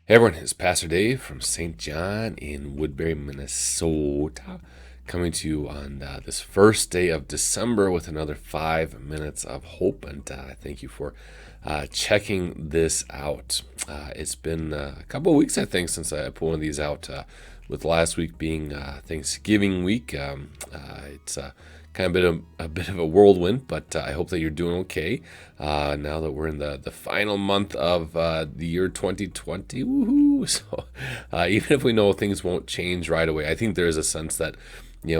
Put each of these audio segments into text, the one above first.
Hey everyone, it's Pastor Dave from St. John in Woodbury, Minnesota, coming to you on this first day of December with another 5 minutes of hope. And I thank you for checking this out. It's been a couple of weeks, I think, since I put one of these out, with last week being Thanksgiving week. It's kind of been a bit of a whirlwind, but I hope that you're doing okay. Now that we're in the final month of the year 2020, woohoo! So even if we know things won't change right away, I think there is a sense that,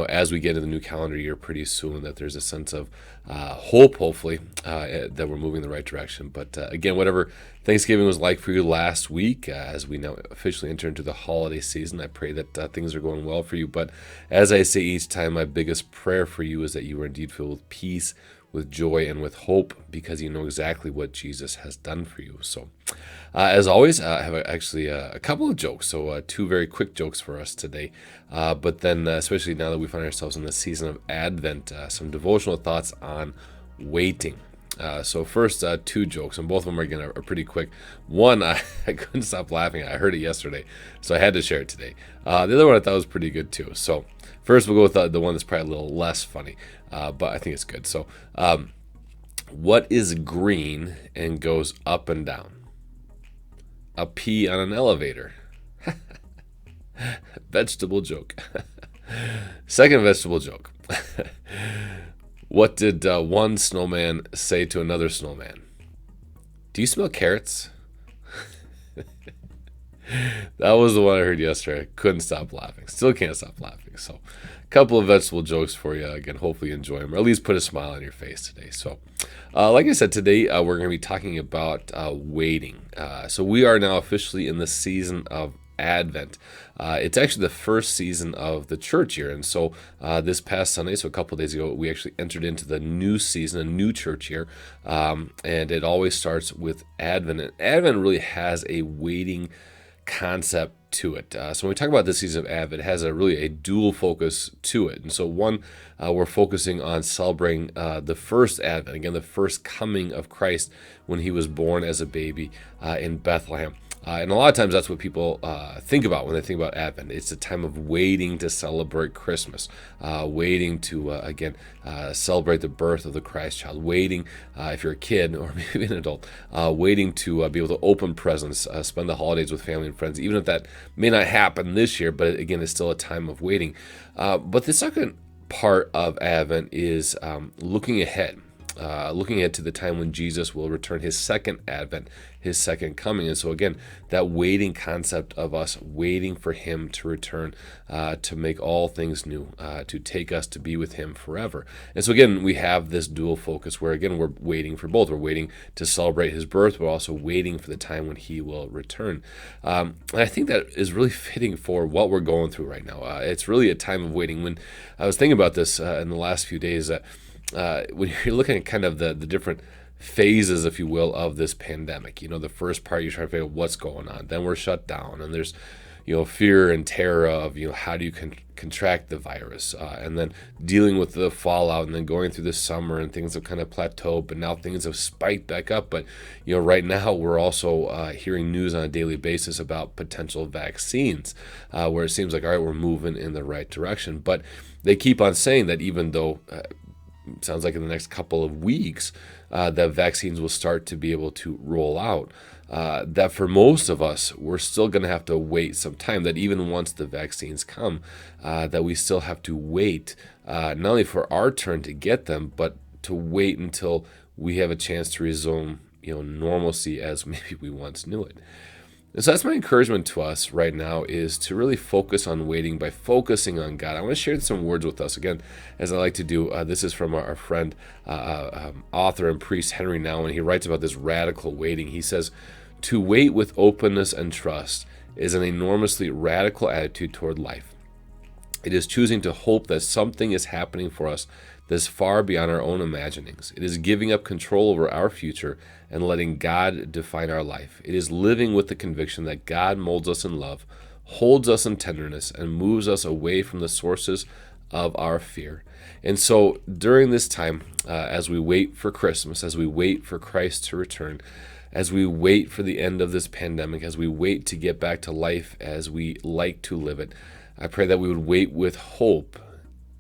as we get into the new calendar year pretty soon, that there's a sense of hope, hopefully, that we're moving in the right direction. But again, whatever Thanksgiving was like for you last week, as we now officially enter into the holiday season, I pray that things are going well for you. But as I say each time, my biggest prayer for you is that you are indeed filled with peace, with joy, and with hope, because you know exactly what Jesus has done for you. So, as always, I have actually a couple of jokes. So, two very quick jokes for us today. But then, especially now that we find ourselves in the season of Advent, some devotional thoughts on waiting. So first, two jokes, and both of them are pretty quick. One, I couldn't stop laughing. I heard it yesterday, so I had to share it today. The other one I thought was pretty good too. So first, we'll go with the one that's probably a little less funny, but I think it's good. So, what is green and goes up and down? A pea on an elevator. Vegetable joke. Second vegetable joke. What did one snowman say to another snowman? Do you smell carrots? That was the one I heard yesterday. I couldn't stop laughing. Still can't stop laughing. So, a couple of vegetable jokes for you. Again, hopefully you enjoy them, or at least put a smile on your face today. So, like I said, today we're going to be talking about waiting. So, we are now officially in the season of Advent. It's actually the first season of the church year. And so this past Sunday, so a couple of days ago, we actually entered into the new season, a new church year. And it always starts with Advent. And Advent really has a waiting concept to it. So when we talk about this season of Advent, it has really a dual focus to it. And so one, we're focusing on celebrating the first Advent, again, the first coming of Christ when he was born as a baby in Bethlehem. And a lot of times that's what people think about when they think about Advent. It's a time of waiting to celebrate Christmas, waiting to, again, celebrate the birth of the Christ child, waiting, if you're a kid or maybe an adult, waiting to be able to open presents, spend the holidays with family and friends, even if that may not happen this year, but again, it's still a time of waiting. But the second part of Advent is looking ahead. Looking ahead to the time when Jesus will return, his second advent, his second coming. And so again, that waiting concept of us waiting for him to return, to make all things new, to take us to be with him forever. And so again, we have this dual focus where again, we're waiting for both. We're waiting to celebrate his birth, but also waiting for the time when he will return. And I think that is really fitting for what we're going through right now. It's really a time of waiting. When I was thinking about this in the last few days, when you're looking at kind of the different phases, if you will, of this pandemic, the first part you're trying to figure out what's going on. Then we're shut down, and there's, fear and terror of, how do you contract the virus, and then dealing with the fallout, and then going through the summer, and things have kind of plateaued, but now things have spiked back up. But, right now we're also hearing news on a daily basis about potential vaccines, where it seems like, all right, we're moving in the right direction. But they keep on saying that even though sounds like in the next couple of weeks, that vaccines will start to be able to roll out. That for most of us, we're still going to have to wait some time. That even once the vaccines come, that we still have to wait, not only for our turn to get them, but to wait until we have a chance to resume, normalcy as maybe we once knew it. And so that's my encouragement to us right now, is to really focus on waiting by focusing on God. I want to share some words with us. Again, as I like to do, this is from our friend, author and priest Henry Nouwen. He writes about this radical waiting. He says, "To wait with openness and trust is an enormously radical attitude toward life. It is choosing to hope that something is happening for us that's far beyond our own imaginings. It is giving up control over our future and letting God define our life. It is living with the conviction that God molds us in love, holds us in tenderness, and moves us away from the sources of our fear." And so during this time, as we wait for Christmas, as we wait for Christ to return, as we wait for the end of this pandemic, as we wait to get back to life as we like to live it. I pray that we would wait with hope,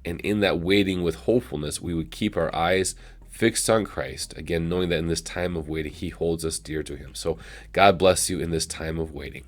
and in that waiting with hopefulness, we would keep our eyes fixed on Christ, again, knowing that in this time of waiting, he holds us dear to him. So God bless you in this time of waiting.